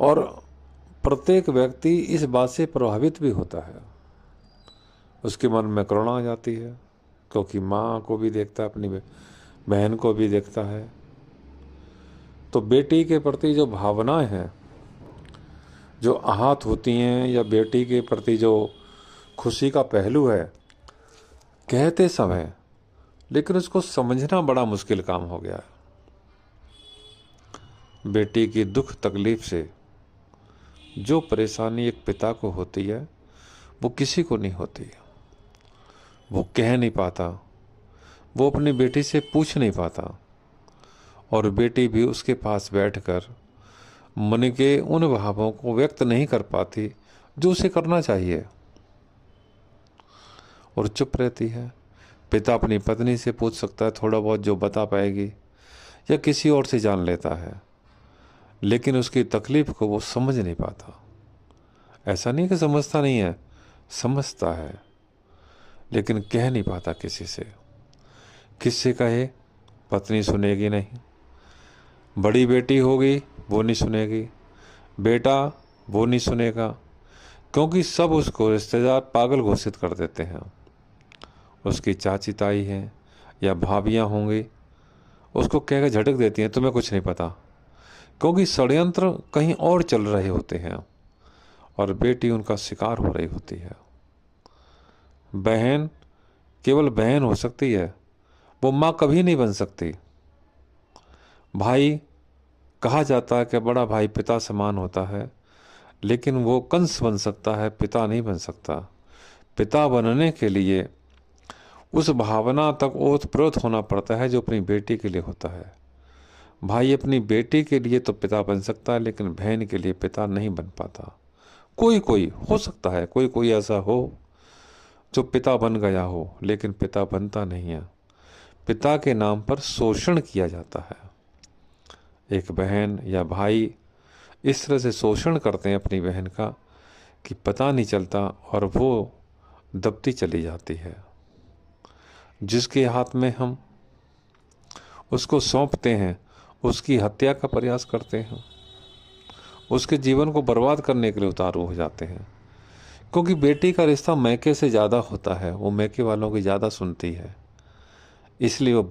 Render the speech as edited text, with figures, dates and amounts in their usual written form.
और प्रत्येक व्यक्ति इस बात से प्रभावित भी होता है। उसके मन में करुणा आ जाती है, क्योंकि माँ को भी देखता है, अपनी बहन को भी देखता है। तो बेटी के प्रति जो भावनाएं हैं, जो आहत होती हैं, या बेटी के प्रति जो खुशी का पहलू है, कहते समय, लेकिन उसको समझना बड़ा मुश्किल काम हो गया है। बेटी की दुख तकलीफ से जो परेशानी एक पिता को होती है, वो किसी को नहीं होती। वो कह नहीं पाता, वो अपनी बेटी से पूछ नहीं पाता, और बेटी भी उसके पास बैठकर मन के उन भावों को व्यक्त नहीं कर पाती जो उसे करना चाहिए, और चुप रहती है। पिता अपनी पत्नी से पूछ सकता है थोड़ा बहुत, जो बता पाएगी, या किसी और से जान लेता है, लेकिन उसकी तकलीफ को वो समझ नहीं पाता। ऐसा नहीं कि समझता नहीं है, समझता है, लेकिन कह नहीं पाता किसी से। किससे कहे? पत्नी सुनेगी नहीं, बड़ी बेटी होगी वो नहीं सुनेगी, बेटा वो नहीं सुनेगा, क्योंकि सब उसको रिश्तेदार पागल घोषित कर देते हैं। उसकी चाची ताई हैं या भाभियाँ होंगी, उसको कहकर झटक देती हैं, तुम्हें कुछ नहीं पता, क्योंकि षड्यंत्र कहीं और चल रहे होते हैं और बेटी उनका शिकार हो रही होती है। बहन केवल बहन हो सकती है, वो माँ कभी नहीं बन सकती। भाई, कहा जाता है कि बड़ा भाई पिता समान होता है, लेकिन वो कंस बन सकता है, पिता नहीं बन सकता। पिता बनने के लिए उस भावना तक ओतप्रोत होना पड़ता है जो अपनी बेटी के लिए होता है। भाई अपनी बेटी के लिए तो पिता बन सकता है, लेकिन बहन के लिए पिता नहीं बन पाता। कोई कोई हो सकता है, कोई कोई ऐसा हो जो पिता बन गया हो, लेकिन पिता बनता नहीं है। पिता के नाम पर शोषण किया जाता है। एक बहन या भाई इस तरह से शोषण करते हैं अपनी बहन का कि पता नहीं चलता, और वो दबती चली जाती है। जिसके हाथ में हम उसको सौंपते हैं, उसकी हत्या का प्रयास करते हैं, उसके जीवन को बर्बाद करने के लिए उतारू हो जाते हैं। क्योंकि बेटी का रिश्ता मैके से ज़्यादा होता है, वो मैके वालों की ज़्यादा सुनती है, इसलिए वो